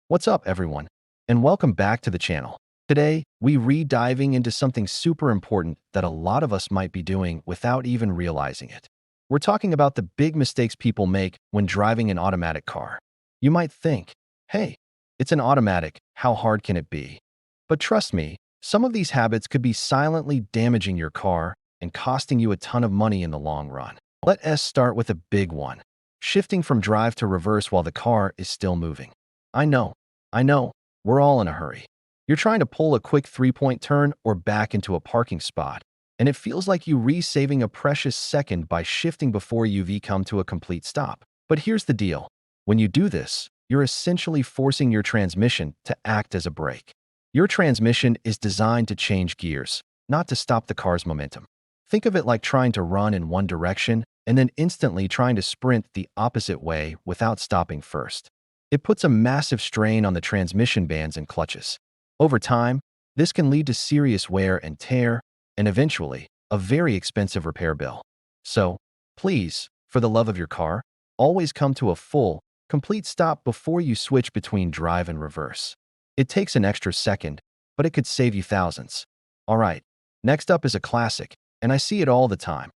What's up, everyone? And welcome back to the channel. Today, we re-diving into something super important that a lot of us might be doing without even realizing it. We're talking about the big mistakes people make when driving an automatic car. You might think, hey, it's an automatic, how hard can it be? But trust me, some of these habits could be silently damaging your car and costing you a ton of money in the long run. Let us start with a big one: shifting from drive to reverse while the car is still moving. I know, I know, we're all in a hurry. You're trying to pull a quick three-point turn or back into a parking spot, and it feels like you re-saving a precious second by shifting before you've come to a complete stop. But here's the deal. When you do this, you're essentially forcing your transmission to act as a brake. Your transmission is designed to change gears, not to stop the car's momentum. Think of it like trying to run in one direction and then instantly trying to sprint the opposite way without stopping first. It puts a massive strain on the transmission bands and clutches. Over time, this can lead to serious wear and tear, and eventually, a very expensive repair bill. So, please, for the love of your car, always come to a full, complete stop before you switch between drive and reverse. It takes an extra second, but it could save you thousands. All right, next up is a classic, and I see it all the time: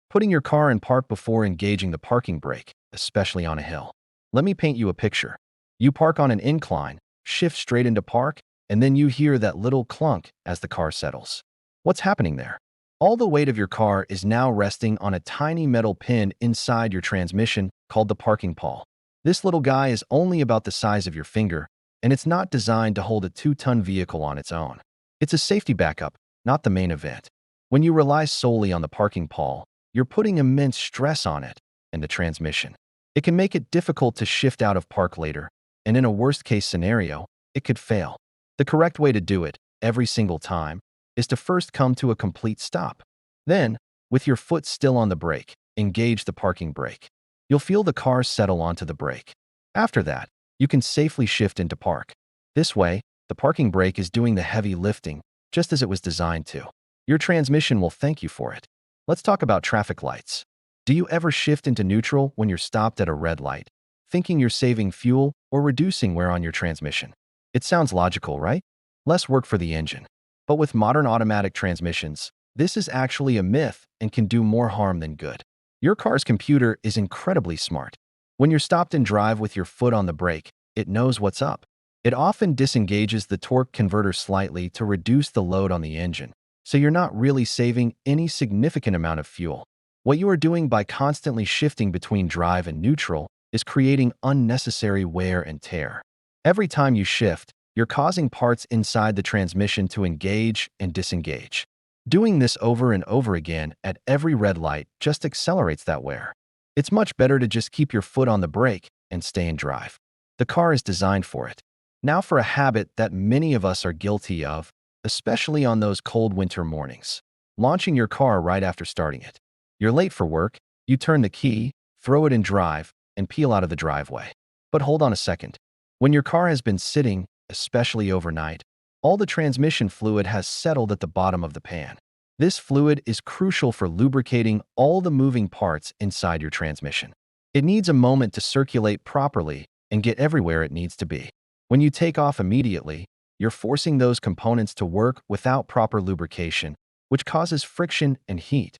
putting your car in park before engaging the parking brake, especially on a hill. Let me paint you a picture. You park on an incline, shift straight into park, and then you hear that little clunk as the car settles. What's happening there? All the weight of your car is now resting on a tiny metal pin inside your transmission called the parking pawl. This little guy is only about the size of your finger, and it's not designed to hold a 2-ton vehicle on its own. It's a safety backup, not the main event. When you rely solely on the parking pawl, you're putting immense stress on it and the transmission. It can make it difficult to shift out of park later, and in a worst-case scenario, it could fail. The correct way to do it, every single time, is to first come to a complete stop. Then, with your foot still on the brake, engage the parking brake. You'll feel the car settle onto the brake. After that, you can safely shift into park. This way, the parking brake is doing the heavy lifting, just as it was designed to. Your transmission will thank you for it. Let's talk about traffic lights. Do you ever shift into neutral when you're stopped at a red light, thinking you're saving fuel or reducing wear on your transmission? It sounds logical, right? Less work for the engine. But with modern automatic transmissions, this is actually a myth and can do more harm than good. Your car's computer is incredibly smart. When you're stopped in drive with your foot on the brake, it knows what's up. It often disengages the torque converter slightly to reduce the load on the engine, so you're not really saving any significant amount of fuel. What you are doing by constantly shifting between drive and neutral is creating unnecessary wear and tear. Every time you shift, you're causing parts inside the transmission to engage and disengage. Doing this over and over again at every red light just accelerates that wear. It's much better to just keep your foot on the brake and stay in drive. The car is designed for it. Now for a habit that many of us are guilty of, especially on those cold winter mornings: launching your car right after starting it. You're late for work, you turn the key, throw it in drive, and peel out of the driveway. But hold on a second. When your car has been sitting, especially overnight, all the transmission fluid has settled at the bottom of the pan. This fluid is crucial for lubricating all the moving parts inside your transmission. It needs a moment to circulate properly and get everywhere it needs to be. When you take off immediately, you're forcing those components to work without proper lubrication, which causes friction and heat,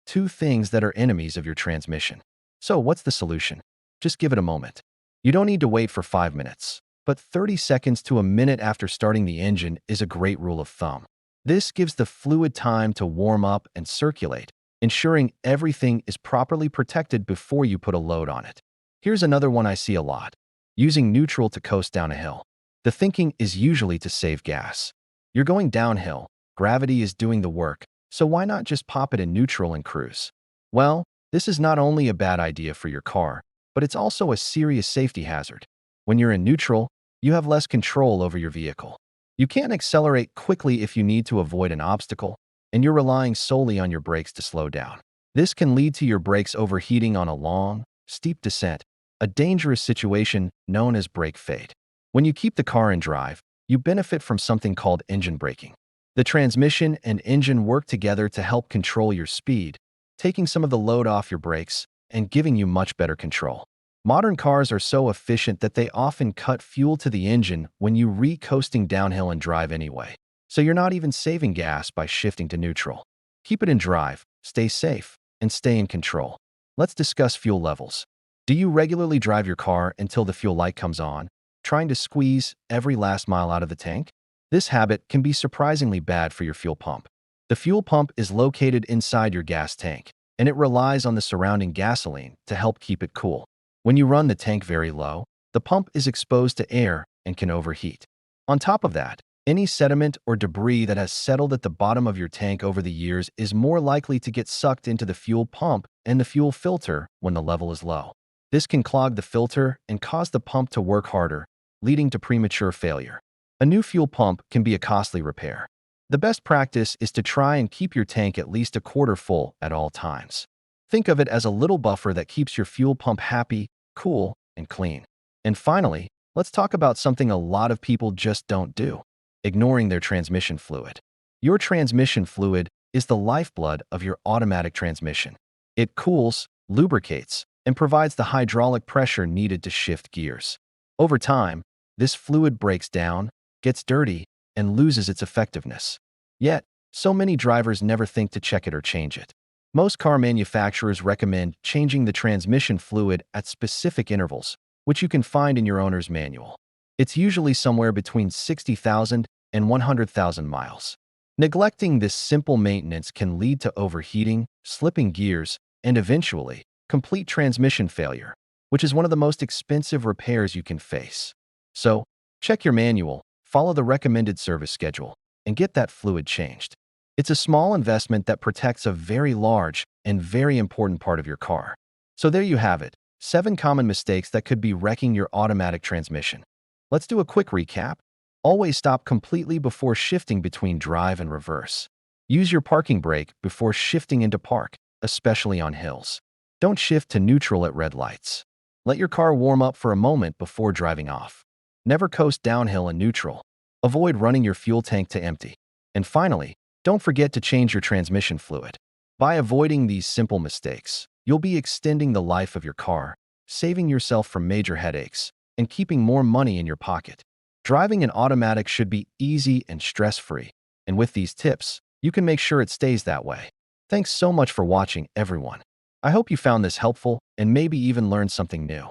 two things that are enemies of your transmission. So what's the solution? Just give it a moment. You don't need to wait for 5 minutes, but 30 seconds to a minute after starting the engine is a great rule of thumb. This gives the fluid time to warm up and circulate, ensuring everything is properly protected before you put a load on it. Here's another one I see a lot: using neutral to coast down a hill. The thinking is usually to save gas. You're going downhill, gravity is doing the work, so why not just pop it in neutral and cruise? Well, this is not only a bad idea for your car, but it's also a serious safety hazard. When you're in neutral, you have less control over your vehicle. You can't accelerate quickly if you need to avoid an obstacle, and you're relying solely on your brakes to slow down. This can lead to your brakes overheating on a long, steep descent, a dangerous situation known as brake fade. When you keep the car in drive, you benefit from something called engine braking. The transmission and engine work together to help control your speed, taking some of the load off your brakes and giving you much better control. Modern cars are so efficient that they often cut fuel to the engine when you re-coasting downhill and drive anyway. So you're not even saving gas by shifting to neutral. Keep it in drive, stay safe, and stay in control. Let's discuss fuel levels. Do you regularly drive your car until the fuel light comes on, trying to squeeze every last mile out of the tank? This habit can be surprisingly bad for your fuel pump. The fuel pump is located inside your gas tank, and it relies on the surrounding gasoline to help keep it cool. When you run the tank very low, the pump is exposed to air and can overheat. On top of that, any sediment or debris that has settled at the bottom of your tank over the years is more likely to get sucked into the fuel pump and the fuel filter when the level is low. This can clog the filter and cause the pump to work harder, leading to premature failure. A new fuel pump can be a costly repair. The best practice is to try and keep your tank at least a quarter full at all times. Think of it as a little buffer that keeps your fuel pump happy, cool, and clean. And finally, let's talk about something a lot of people just don't do: ignoring their transmission fluid. Your transmission fluid is the lifeblood of your automatic transmission. It cools, lubricates, and provides the hydraulic pressure needed to shift gears. Over time, this fluid breaks down, gets dirty, and loses its effectiveness. Yet, so many drivers never think to check it or change it. Most car manufacturers recommend changing the transmission fluid at specific intervals, which you can find in your owner's manual. It's usually somewhere between 60,000 and 100,000 miles. Neglecting this simple maintenance can lead to overheating, slipping gears, and eventually, complete transmission failure, which is one of the most expensive repairs you can face. So, check your manual, follow the recommended service schedule, and get that fluid changed. It's a small investment that protects a very large and very important part of your car. So there you have it, 7 common mistakes that could be wrecking your automatic transmission. Let's do a quick recap. Always stop completely before shifting between drive and reverse. Use your parking brake before shifting into park, especially on hills. Don't shift to neutral at red lights. Let your car warm up for a moment before driving off. Never coast downhill in neutral. Avoid running your fuel tank to empty. And finally, don't forget to change your transmission fluid. By avoiding these simple mistakes, you'll be extending the life of your car, saving yourself from major headaches, and keeping more money in your pocket. Driving an automatic should be easy and stress-free, and with these tips, you can make sure it stays that way. Thanks so much for watching, everyone. I hope you found this helpful and maybe even learned something new.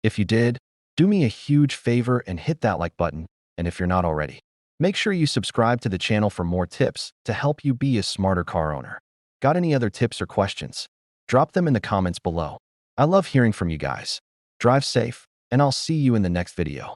If you did, do me a huge favor and hit that like button, and if you're not already, make sure you subscribe to the channel for more tips to help you be a smarter car owner. Got any other tips or questions? Drop them in the comments below. I love hearing from you guys. Drive safe, and I'll see you in the next video.